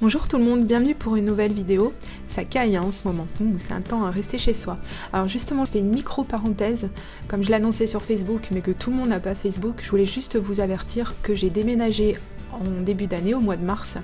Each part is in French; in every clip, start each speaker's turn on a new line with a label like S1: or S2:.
S1: Bonjour tout le monde, bienvenue pour une nouvelle vidéo. Ça caille en ce moment, c'est un temps à rester chez soi. Alors justement, je fais une micro-parenthèse, comme je l'annonçais sur Facebook, mais que tout le monde n'a pas Facebook, je voulais juste vous avertir que j'ai déménagé en début d'année, au mois de mars.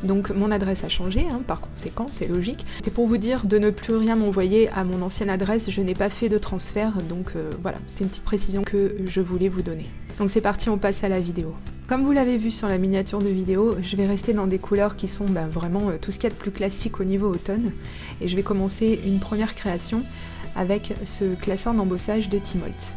S1: Donc mon adresse a changé, par conséquent, c'est logique. C'est pour vous dire de ne plus rien m'envoyer à mon ancienne adresse, je n'ai pas fait de transfert, donc voilà, c'est une petite précision que je voulais vous donner. Donc c'est parti, on passe à la vidéo. Comme vous l'avez vu sur la miniature de vidéo, je vais rester dans des couleurs qui sont vraiment tout ce qu'il y a de plus classique au niveau automne. Et je vais commencer une première création avec ce classeur d'embossage de Timolt.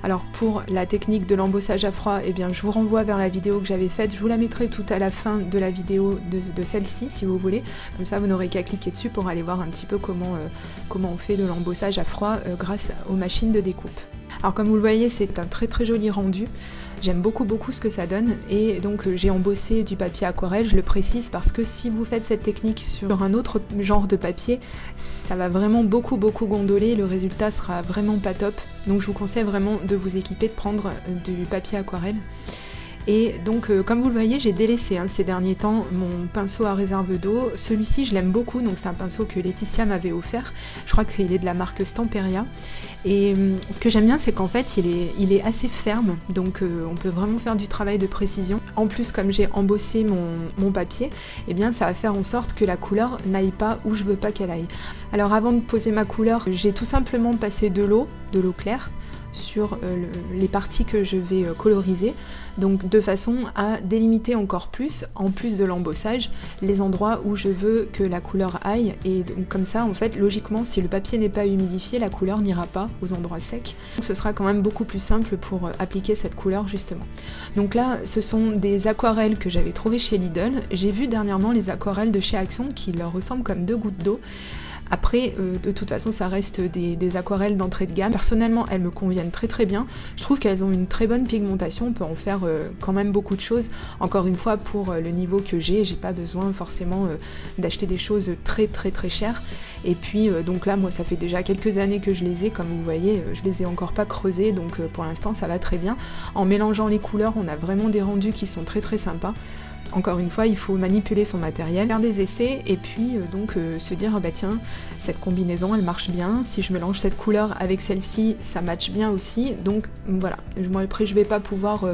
S1: Alors pour la technique de l'embossage à froid, je vous renvoie vers la vidéo que j'avais faite. Je vous la mettrai tout à la fin de la vidéo de celle-ci si vous voulez. Comme ça vous n'aurez qu'à cliquer dessus pour aller voir un petit peu comment on fait de l'embossage à froid grâce aux machines de découpe. Alors comme vous le voyez, c'est un très très joli rendu. J'aime beaucoup ce que ça donne et donc j'ai embossé du papier aquarelle, je le précise parce que si vous faites cette technique sur un autre genre de papier, ça va vraiment beaucoup gondoler, le résultat sera vraiment pas top. Donc je vous conseille vraiment de vous équiper, de prendre du papier aquarelle. Et donc comme vous le voyez, j'ai délaissé ces derniers temps mon pinceau à réserve d'eau. Celui-ci je l'aime beaucoup, donc c'est un pinceau que Laetitia m'avait offert. Je crois qu'il est de la marque Stamperia. Et ce que j'aime bien, c'est qu'en fait il est assez ferme, donc on peut vraiment faire du travail de précision. En plus, comme j'ai embossé mon papier, ça va faire en sorte que la couleur n'aille pas où je veux pas qu'elle aille. Alors avant de poser ma couleur, j'ai tout simplement passé de l'eau claire, sur les parties que je vais coloriser, donc de façon à délimiter encore plus, en plus de l'embossage, les endroits où je veux que la couleur aille, et donc comme ça en fait logiquement si le papier n'est pas humidifié, la couleur n'ira pas aux endroits secs. Donc, ce sera quand même beaucoup plus simple pour appliquer cette couleur justement. Donc là ce sont des aquarelles que j'avais trouvées chez Lidl. J'ai vu dernièrement les aquarelles de chez Action qui leur ressemblent comme deux gouttes d'eau. Après, de toute façon, ça reste des aquarelles d'entrée de gamme. Personnellement, elles me conviennent très bien. Je trouve qu'elles ont une très bonne pigmentation. On peut en faire quand même beaucoup de choses. Encore une fois, pour le niveau que j'ai pas besoin forcément d'acheter des choses très chères. Et puis, donc là, moi, ça fait déjà quelques années que je les ai. Comme vous voyez, je les ai encore pas creusées. Donc pour l'instant, ça va très bien. En mélangeant les couleurs, on a vraiment des rendus qui sont très sympas. Encore une fois, il faut manipuler son matériel, faire des essais et puis se dire tiens, cette combinaison elle marche bien, si je mélange cette couleur avec celle-ci, ça matche bien aussi. Donc voilà, moi après je vais pas pouvoir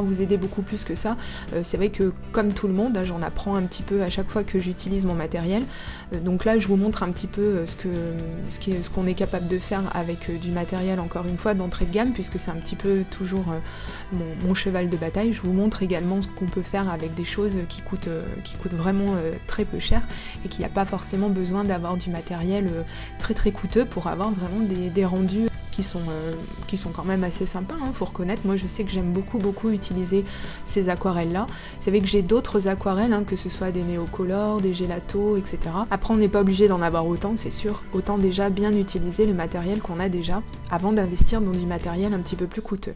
S1: vous aider beaucoup plus que ça. C'est vrai que comme tout le monde, j'en apprends un petit peu à chaque fois que j'utilise mon matériel. Donc là, je vous montre un petit peu ce qu'on est capable de faire avec du matériel, encore une fois, d'entrée de gamme, puisque c'est un petit peu toujours mon cheval de bataille. Je vous montre également ce qu'on peut faire avec des choses qui coûtent vraiment très peu cher et qu'il n'y a pas forcément besoin d'avoir du matériel très coûteux pour avoir vraiment des rendus qui sont quand même assez sympas, faut reconnaître. Moi je sais que j'aime beaucoup utiliser ces aquarelles là. C'est vrai que j'ai d'autres aquarelles, que ce soit des néocolores, des gélatos, etc. Après on n'est pas obligé d'en avoir autant, c'est sûr. Autant déjà bien utiliser le matériel qu'on a déjà avant d'investir dans du matériel un petit peu plus coûteux.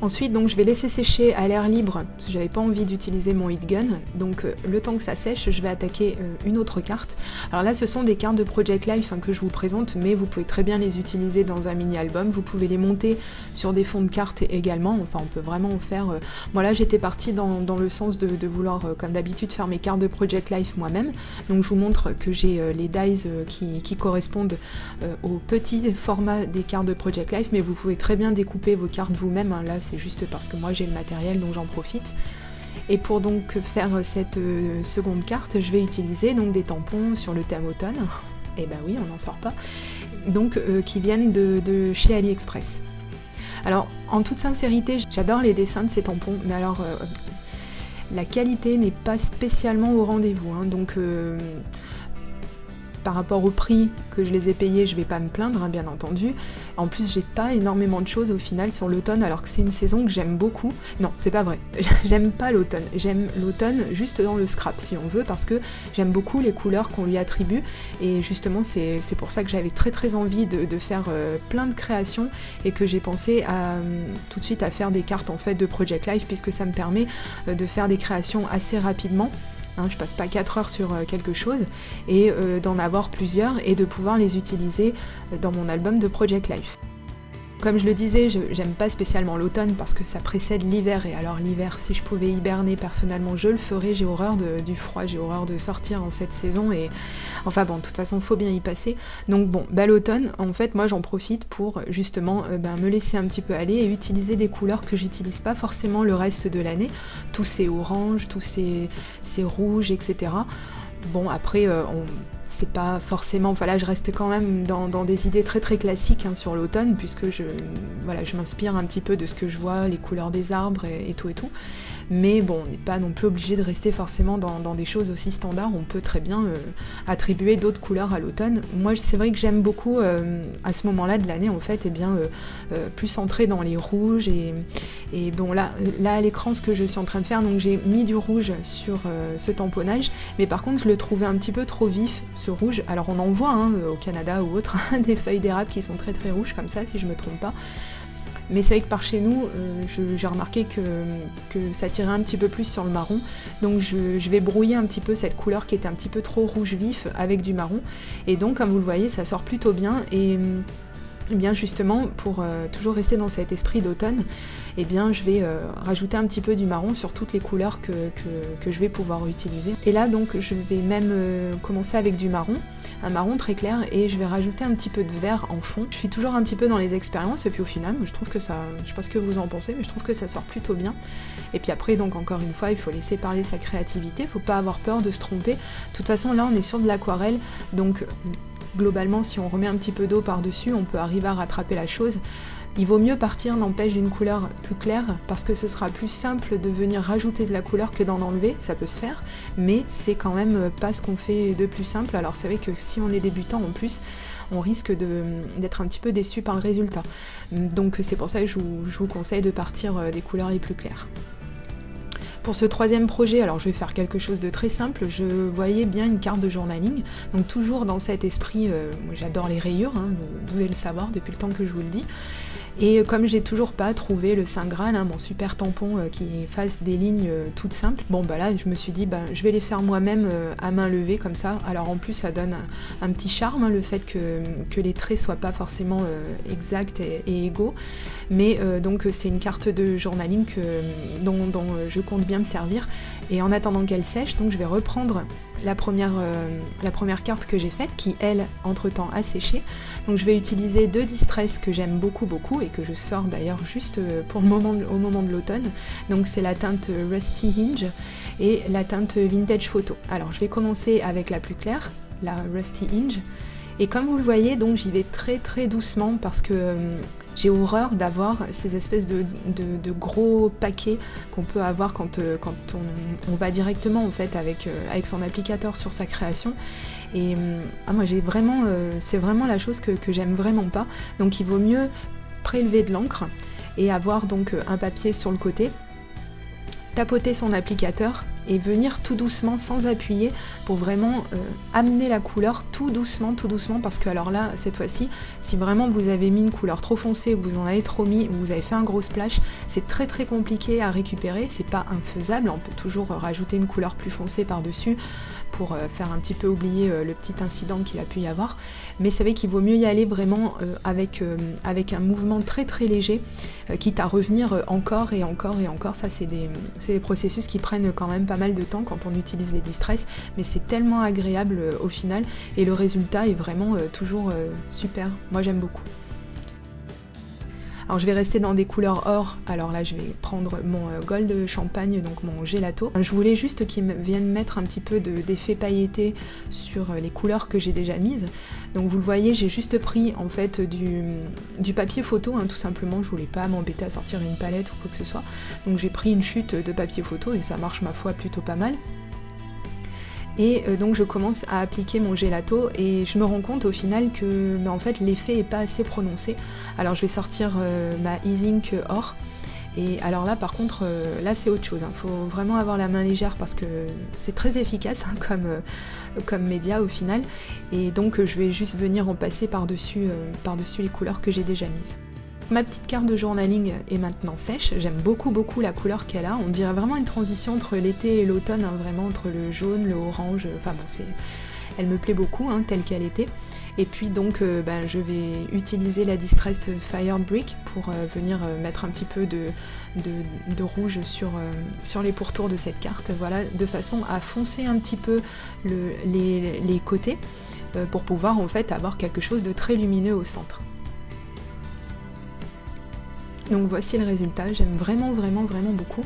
S1: Ensuite, donc, je vais laisser sécher à l'air libre, parce que j'avais pas envie d'utiliser mon heat gun. Donc, le temps que ça sèche, je vais attaquer une autre carte. Alors là, ce sont des cartes de Project Life que je vous présente, mais vous pouvez très bien les utiliser dans un mini-album. Vous pouvez les monter sur des fonds de cartes également. Enfin, on peut vraiment en faire... Moi là, j'étais partie dans le sens de vouloir, comme d'habitude, faire mes cartes de Project Life moi-même. Donc, je vous montre que j'ai les dies qui correspondent au petit format des cartes de Project Life, mais vous pouvez très bien découper vos cartes vous-même. Là, c'est juste parce que moi j'ai le matériel, donc j'en profite. Et pour donc faire cette seconde carte, je vais utiliser donc des tampons sur le thème automne. Et oui, on n'en sort pas. Donc qui viennent de chez AliExpress. Alors en toute sincérité, j'adore les dessins de ces tampons, mais alors la qualité n'est pas spécialement au rendez-vous. Donc par rapport au prix que je les ai payés, je vais pas me plaindre, bien entendu. En plus, j'ai pas énormément de choses au final sur l'automne, alors que c'est une saison que j'aime beaucoup. Non, c'est pas vrai. J'aime pas l'automne. J'aime l'automne juste dans le scrap, si on veut, parce que j'aime beaucoup les couleurs qu'on lui attribue. Et justement, c'est pour ça que j'avais très envie de faire plein de créations et que j'ai pensé tout de suite à faire des cartes en fait de Project Life, puisque ça me permet de faire des créations assez rapidement. Je passe pas 4 heures sur quelque chose et d'en avoir plusieurs et de pouvoir les utiliser dans mon album de Project Life. Comme je le disais, j'aime pas spécialement l'automne parce que ça précède l'hiver, et alors l'hiver, si je pouvais hiberner personnellement, je le ferais. J'ai horreur du froid, j'ai horreur de sortir en cette saison, et enfin bon, de toute façon, faut bien y passer. Donc bon, l'automne, en fait, moi j'en profite pour justement me laisser un petit peu aller et utiliser des couleurs que j'utilise pas forcément le reste de l'année, tous ces oranges, tous ces rouges, etc. Bon, après, c'est pas forcément... Enfin là, je reste quand même dans des idées très très classiques sur l'automne, puisque je m'inspire un petit peu de ce que je vois, les couleurs des arbres et tout et tout. Mais bon, on n'est pas non plus obligé de rester forcément dans des choses aussi standards. On peut très bien attribuer d'autres couleurs à l'automne. Moi, c'est vrai que j'aime beaucoup, à ce moment-là de l'année, en fait, plus centré dans les rouges. Et bon, là à l'écran, ce que je suis en train de faire, donc j'ai mis du rouge sur ce tamponnage, mais par contre, je le trouvais un petit peu trop vif, ce rouge. Alors, on en voit au Canada ou autre, des feuilles d'érable qui sont très très rouges comme ça, si je me trompe pas. Mais c'est vrai que par chez nous, j'ai remarqué que ça tirait un petit peu plus sur le marron. Donc je vais brouiller un petit peu cette couleur qui était un petit peu trop rouge vif avec du marron. Et donc, comme vous le voyez, ça sort plutôt bien. Et bien justement, pour toujours rester dans cet esprit d'automne, je vais rajouter un petit peu du marron sur toutes les couleurs que je vais pouvoir utiliser. Et là, donc, je vais même commencer avec du marron, un marron très clair, et je vais rajouter un petit peu de vert en fond. Je suis toujours un petit peu dans les expériences, et puis au final, je trouve que ça, je sais pas ce que vous en pensez, mais je trouve que ça sort plutôt bien. Et puis après, donc encore une fois, il faut laisser parler sa créativité, il faut pas avoir peur de se tromper. De toute façon, là, on est sur de l'aquarelle, donc globalement, si on remet un petit peu d'eau par-dessus, on peut arriver à rattraper la chose. Il vaut mieux partir, n'empêche, d'une couleur plus claire, parce que ce sera plus simple de venir rajouter de la couleur que d'en enlever, ça peut se faire, mais c'est quand même pas ce qu'on fait de plus simple. Alors c'est vrai que si on est débutant en plus, on risque d'être un petit peu déçu par le résultat. Donc c'est pour ça que je vous conseille de partir des couleurs les plus claires. Pour ce troisième projet, alors je vais faire quelque chose de très simple, je voyais bien une carte de journaling, donc toujours dans cet esprit, moi j'adore les rayures, vous devez le savoir depuis le temps que je vous le dis, et comme j'ai toujours pas trouvé le Saint Graal, mon super tampon qui fasse des lignes toutes simples, là je me suis dit je vais les faire moi-même à main levée comme ça. Alors en plus ça donne un petit charme, le fait que les traits soient pas forcément exacts et égaux, mais donc c'est une carte de journaling dont je compte bien me servir, et en attendant qu'elle sèche, donc je vais reprendre la première carte que j'ai faite, qui elle entre temps a séché. Donc je vais utiliser deux Distress que j'aime beaucoup et que je sors d'ailleurs juste pour au moment de l'automne. Donc c'est la teinte Rusty Hinge et la teinte Vintage Photo. Alors je vais commencer avec la plus claire, la Rusty Hinge, et comme vous le voyez, donc j'y vais très très doucement parce que j'ai horreur d'avoir ces espèces de gros paquets qu'on peut avoir quand on va directement en fait avec son applicateur sur sa création. Et moi c'est vraiment la chose que j'aime vraiment pas. Donc il vaut mieux prélever de l'encre et avoir donc un papier sur le côté, tapoter son applicateur et venir tout doucement sans appuyer pour vraiment amener la couleur tout doucement, parce que alors là cette fois-ci, si vraiment vous avez mis une couleur trop foncée, vous en avez trop mis, ou vous avez fait un gros splash, c'est très très compliqué à récupérer. C'est pas infaisable, on peut toujours rajouter une couleur plus foncée par-dessus pour faire un petit peu oublier le petit incident qu'il a pu y avoir, mais c'est vrai qu'il vaut mieux y aller vraiment avec un mouvement très très léger, quitte à revenir encore et encore. Ça c'est des processus qui prennent quand même pas mal de temps quand on utilise les Distress, mais c'est tellement agréable au final, et le résultat est vraiment toujours super. Moi j'aime beaucoup. Alors je vais rester dans des couleurs or, alors là je vais prendre mon Gold Champagne, donc mon gelato. Je voulais juste qu'il vienne mettre un petit peu d'effet pailleté sur les couleurs que j'ai déjà mises. Donc vous le voyez, j'ai juste pris en fait du papier photo, tout simplement. Je voulais pas m'embêter à sortir une palette ou quoi que ce soit. Donc j'ai pris une chute de papier photo et ça marche ma foi plutôt pas mal. Et donc je commence à appliquer mon gelato et je me rends compte au final que en fait l'effet est pas assez prononcé. Alors je vais sortir ma E-Ink or, et alors là par contre là c'est autre chose, faut vraiment avoir la main légère parce que c'est très efficace comme média au final, et donc je vais juste venir en passer par-dessus les couleurs que j'ai déjà mises. Ma petite carte de journaling est maintenant sèche, j'aime beaucoup la couleur qu'elle a, on dirait vraiment une transition entre l'été et l'automne, vraiment entre le jaune, le orange, elle me plaît beaucoup telle qu'elle était. Et puis donc je vais utiliser la Distress Fire Brick pour venir mettre un petit peu de rouge sur les pourtours de cette carte, voilà, de façon à foncer un petit peu les côtés pour pouvoir en fait avoir quelque chose de très lumineux au centre. Donc voici le résultat, j'aime vraiment beaucoup.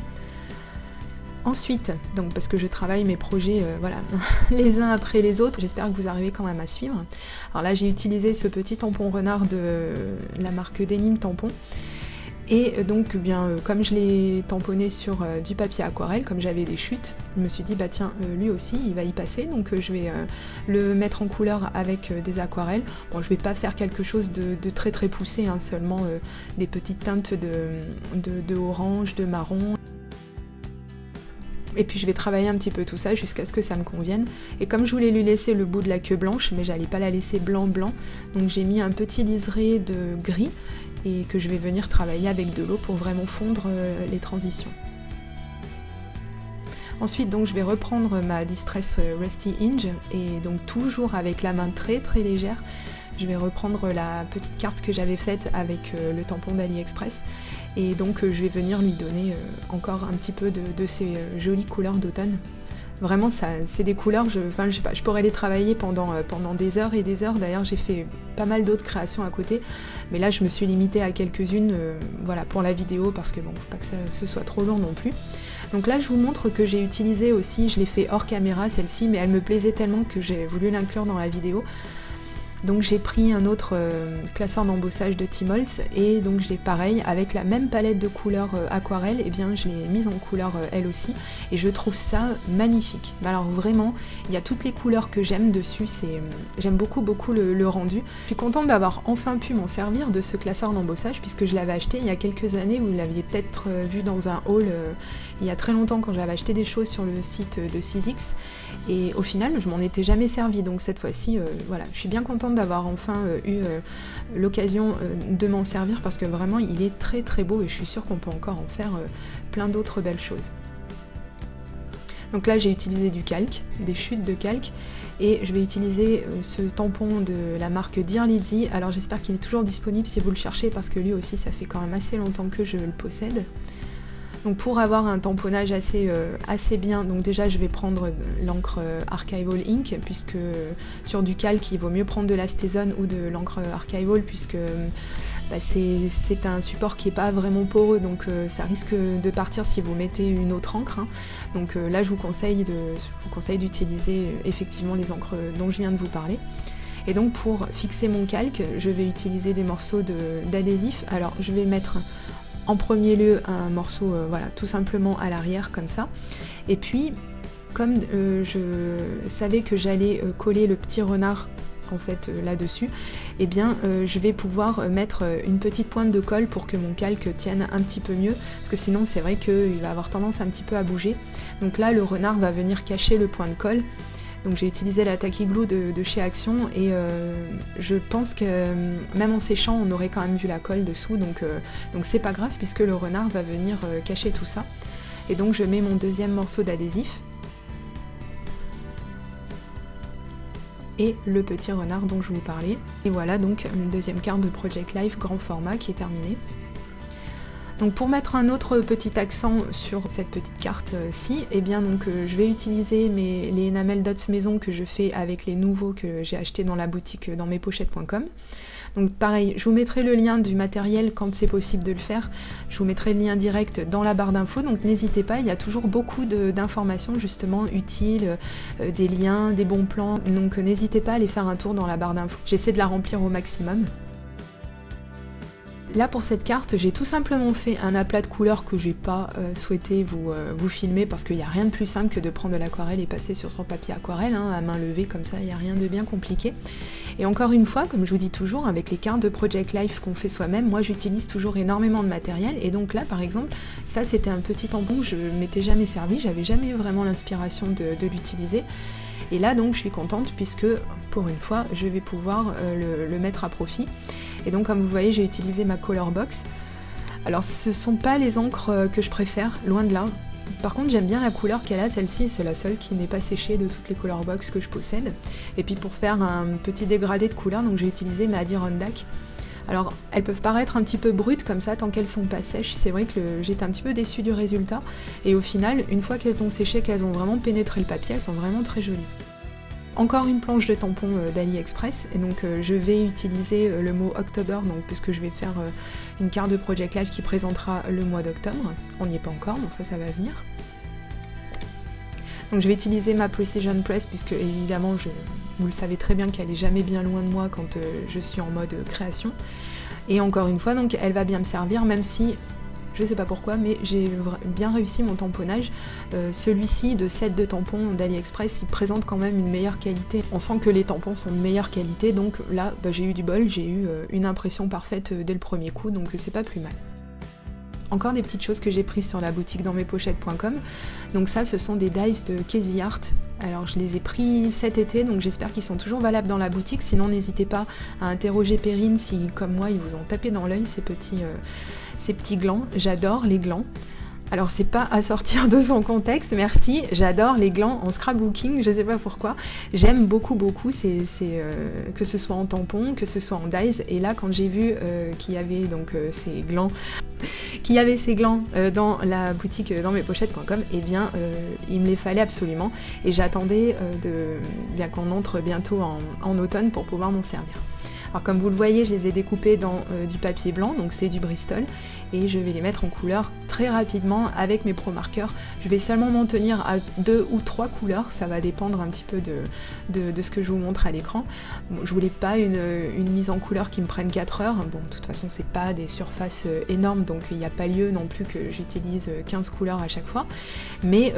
S1: Ensuite, donc parce que je travaille mes projets voilà, les uns après les autres, j'espère que vous arrivez quand même à suivre. Alors là j'ai utilisé ce petit tampon renard de la marque Denim Tampon. Et donc comme je l'ai tamponné sur du papier aquarelle, comme j'avais des chutes, je me suis dit bah tiens lui aussi il va y passer, donc je vais le mettre en couleur avec des aquarelles. Bon, je vais pas faire quelque chose de très poussé, hein, seulement des petites teintes de orange, de marron. Et puis je vais travailler un petit peu tout ça jusqu'à ce que ça me convienne. Et comme je voulais lui laisser le bout de la queue blanche, mais j'allais pas la laisser blanc, donc j'ai mis un petit liseré de gris et que je vais venir travailler avec de l'eau pour vraiment fondre les transitions. Ensuite donc je vais reprendre ma Distress Rusty Hinge et donc toujours avec la main très légère, je vais reprendre la petite carte que j'avais faite avec le tampon d'AliExpress et donc je vais venir lui donner encore un petit peu de ces jolies couleurs d'automne. Vraiment, c'est des couleurs, je sais pas, je pourrais les travailler pendant des heures et des heures. D'ailleurs, j'ai fait pas mal d'autres créations à côté, mais là, je me suis limitée à quelques-unes, voilà, pour la vidéo, parce que bon, faut pas que ce soit trop long non plus. Donc là, je vous montre que j'ai utilisé aussi, je l'ai fait hors caméra celle-ci, mais elle me plaisait tellement que j'ai voulu l'inclure dans la vidéo. Donc j'ai pris un autre classeur d'embossage de Tmolts et donc j'ai pareil avec la même palette de couleurs aquarelle, et bien je l'ai mise en couleur elle aussi et je trouve ça magnifique. Alors vraiment, il y a toutes les couleurs que j'aime dessus, j'aime beaucoup le rendu. Je suis contente d'avoir enfin pu m'en servir de ce classeur d'embossage puisque je l'avais acheté il y a quelques années, vous l'aviez peut-être vu dans un haul il y a très longtemps quand j'avais acheté des choses sur le site de 6X et au final je m'en étais jamais servi, donc cette fois-ci voilà, je suis bien contente d'avoir enfin eu l'occasion de m'en servir parce que vraiment il est très beau et je suis sûre qu'on peut encore en faire plein d'autres belles choses. Donc là j'ai utilisé du calque, des chutes de calque et je vais utiliser ce tampon de la marque Dear Lizzy. Alors j'espère qu'il est toujours disponible si vous le cherchez parce que lui aussi ça fait quand même assez longtemps que je le possède. Donc pour avoir un tamponnage assez bien, donc déjà je vais prendre l'encre Archival Ink puisque sur du calque il vaut mieux prendre de la Stazone ou de l'encre Archival puisque c'est un support qui n'est pas vraiment poreux, donc ça risque de partir si vous mettez une autre encre, hein. Donc là je vous conseille d'utiliser effectivement les encres dont je viens de vous parler. Et donc pour fixer mon calque, je vais utiliser des morceaux d'adhésif. Alors je vais mettre en premier lieu un morceau voilà, tout simplement à l'arrière comme ça, et puis comme je savais que j'allais coller le petit renard en fait là-dessus, et bien je vais pouvoir mettre une petite pointe de colle pour que mon calque tienne un petit peu mieux, parce que sinon c'est vrai qu'il va avoir tendance un petit peu à bouger. Donc là le renard va venir cacher le point de colle. Donc j'ai utilisé la Tacky Glue de chez Action et je pense que même en séchant on aurait quand même vu la colle dessous, donc c'est pas grave puisque le renard va venir cacher tout ça. Et donc je mets mon deuxième morceau d'adhésif et le petit renard dont je vous parlais. Et voilà donc une deuxième carte de Project Life grand format qui est terminée. Donc pour mettre un autre petit accent sur cette petite carte-ci, eh bien donc je vais utiliser les Enamel Dots maison que je fais avec les nouveaux que j'ai achetés dans la boutique dans mespochettes.com. Donc pareil, je vous mettrai le lien du matériel quand c'est possible de le faire. Je vous mettrai le lien direct dans la barre d'infos, donc n'hésitez pas, il y a toujours beaucoup d'informations justement utiles, des liens, des bons plans, donc n'hésitez pas à aller faire un tour dans la barre d'infos. J'essaie de la remplir au maximum. Là pour cette carte, j'ai tout simplement fait un aplat de couleurs que j'ai pas souhaité vous filmer parce qu'il n'y a rien de plus simple que de prendre de l'aquarelle et passer sur son papier aquarelle, hein, à main levée comme ça, il n'y a rien de bien compliqué. Et encore une fois, comme je vous dis toujours, avec les cartes de Project Life qu'on fait soi-même, moi j'utilise toujours énormément de matériel et donc là par exemple, ça c'était un petit tampon que je m'étais jamais servi, j'avais jamais eu vraiment l'inspiration de l'utiliser. Et là donc je suis contente puisque pour une fois je vais pouvoir le mettre à profit. Et donc comme vous voyez j'ai utilisé ma Color Box. Alors ce ne sont pas les encres que je préfère, loin de là. Par contre j'aime bien la couleur qu'elle a, celle-ci, c'est la seule qui n'est pas séchée de toutes les color box que je possède. Et puis pour faire un petit dégradé de couleur, donc j'ai utilisé ma Adirondack. Alors elles peuvent paraître un petit peu brutes comme ça tant qu'elles sont pas sèches, c'est vrai que j'étais un petit peu déçue du résultat, et au final, une fois qu'elles ont séché, qu'elles ont vraiment pénétré le papier, elles sont vraiment très jolies. Encore une planche de tampons d'AliExpress, et donc je vais utiliser le mot October, donc, puisque je vais faire une carte de Project Life qui présentera le mois d'octobre. On n'y est pas encore, donc ça va venir. Donc je vais utiliser ma Precision Press, puisque évidemment, vous le savez très bien qu'elle est jamais bien loin de moi quand je suis en mode création. Et encore une fois, donc elle va bien me servir, même si, je sais pas pourquoi, mais j'ai bien réussi mon tamponnage. Celui-ci de set de tampons d'AliExpress, il présente quand même une meilleure qualité. On sent que les tampons sont de meilleure qualité, donc là, j'ai eu du bol, j'ai eu une impression parfaite dès le premier coup, donc c'est pas plus mal. Encore des petites choses que j'ai prises sur la boutique dansmespochettes.com. Donc ça, ce sont des dies de Casey Art. Alors je les ai pris cet été, donc j'espère qu'ils sont toujours valables dans la boutique. Sinon, n'hésitez pas à interroger Perrine si, comme moi, ils vous ont tapé dans l'œil ces petits glands. J'adore les glands. Alors c'est pas à sortir de son contexte, merci, j'adore les glands en scrapbooking, je sais pas pourquoi, j'aime beaucoup, que ce soit en tampon, que ce soit en dies, et là quand j'ai vu qu'il y avait donc ces glands, dans la boutique dansmespochettes.com, eh bien il me les fallait absolument, et j'attendais bien qu'on entre bientôt en automne pour pouvoir m'en servir. Alors comme vous le voyez, je les ai découpés dans du papier blanc, donc c'est du Bristol, et je vais les mettre en couleur très rapidement avec mes Pro Markers. Je vais seulement m'en tenir à 2 ou 3 couleurs, ça va dépendre un petit peu de ce que je vous montre à l'écran. Bon, je voulais pas une mise en couleur qui me prenne 4 heures, bon de toute façon c'est pas des surfaces énormes, donc il n'y a pas lieu non plus que j'utilise 15 couleurs à chaque fois, mais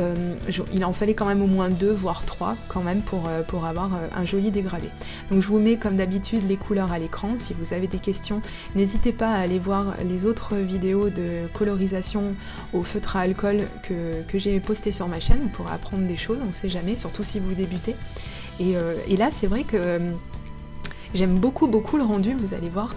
S1: il en fallait quand même au moins 2 voire 3 quand même pour avoir un joli dégradé. Donc je vous mets comme d'habitude les couleurs à l'écran. Si vous avez des questions, n'hésitez pas à aller voir les autres vidéos de colorisation au feutre à alcool que j'ai postées sur ma chaîne. Vous pourrez apprendre des choses, on ne sait jamais, surtout si vous débutez. Et là, c'est vrai que j'aime beaucoup le rendu, vous allez voir,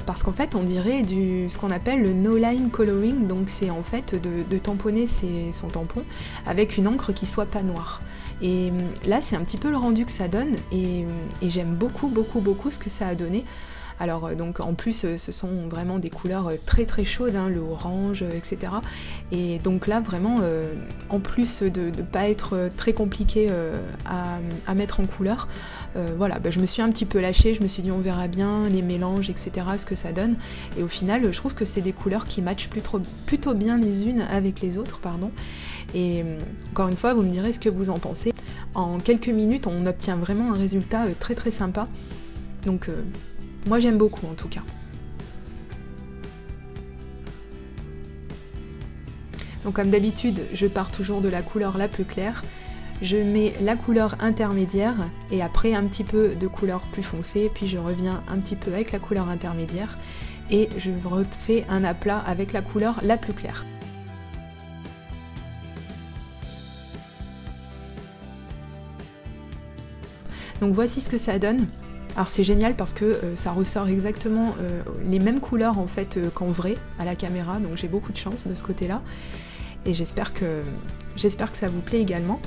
S1: parce qu'en fait on dirait ce qu'on appelle le no-line coloring, donc c'est en fait de tamponner son tampon avec une encre qui soit pas noire. Et là c'est un petit peu le rendu que ça donne, et j'aime beaucoup ce que ça a donné. Alors donc en plus ce sont vraiment des couleurs très chaudes, hein, le orange, etc. Et donc là vraiment, en plus de ne pas être très compliqué à mettre en couleur, voilà, je me suis un petit peu lâchée, je me suis dit on verra bien les mélanges, etc. ce que ça donne. Et au final je trouve que c'est des couleurs qui matchent plutôt bien les unes avec les autres, pardon. Et encore une fois, vous me direz ce que vous en pensez. En quelques minutes, on obtient vraiment un résultat très sympa. Donc moi j'aime beaucoup en tout cas. Donc comme d'habitude, je pars toujours de la couleur la plus claire. Je mets la couleur intermédiaire et après un petit peu de couleur plus foncée, puis je reviens un petit peu avec la couleur intermédiaire et je refais un aplat avec la couleur la plus claire. Donc voici ce que ça donne. Alors c'est génial parce que ça ressort exactement les mêmes couleurs en fait qu'en vrai à la caméra, donc j'ai beaucoup de chance de ce côté-là. Et j'espère que ça vous plaît également.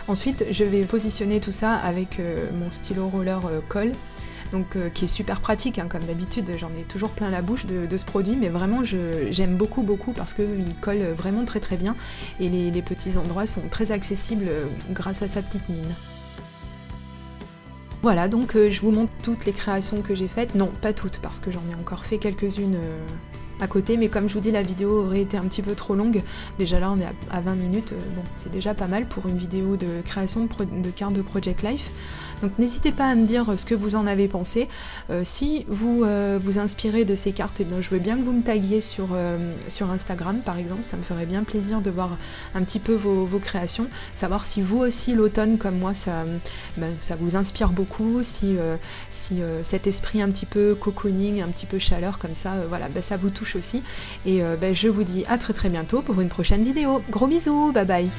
S1: Ensuite, je vais positionner tout ça avec mon stylo roller colle, donc qui est super pratique, hein, comme d'habitude, j'en ai toujours plein la bouche de ce produit, mais vraiment j'aime beaucoup parce qu'il colle vraiment très bien, et les petits endroits sont très accessibles grâce à sa petite mine. Voilà, donc je vous montre toutes les créations que j'ai faites. Non, pas toutes, parce que j'en ai encore fait quelques-unes à côté, mais comme je vous dis, la vidéo aurait été un petit peu trop longue. Déjà là, on est à 20 minutes, bon, c'est déjà pas mal pour une vidéo de création de carte de Project Life. Donc n'hésitez pas à me dire ce que vous en avez pensé. Si vous vous inspirez de ces cartes, eh bien, je veux bien que vous me taguiez sur Instagram par exemple, ça me ferait bien plaisir de voir un petit peu vos créations, savoir si vous aussi l'automne comme moi ça vous inspire beaucoup, si cet esprit un petit peu cocooning, un petit peu chaleur comme ça, voilà, ça vous touche aussi. Et je vous dis à très bientôt pour une prochaine vidéo. Gros bisous, bye bye.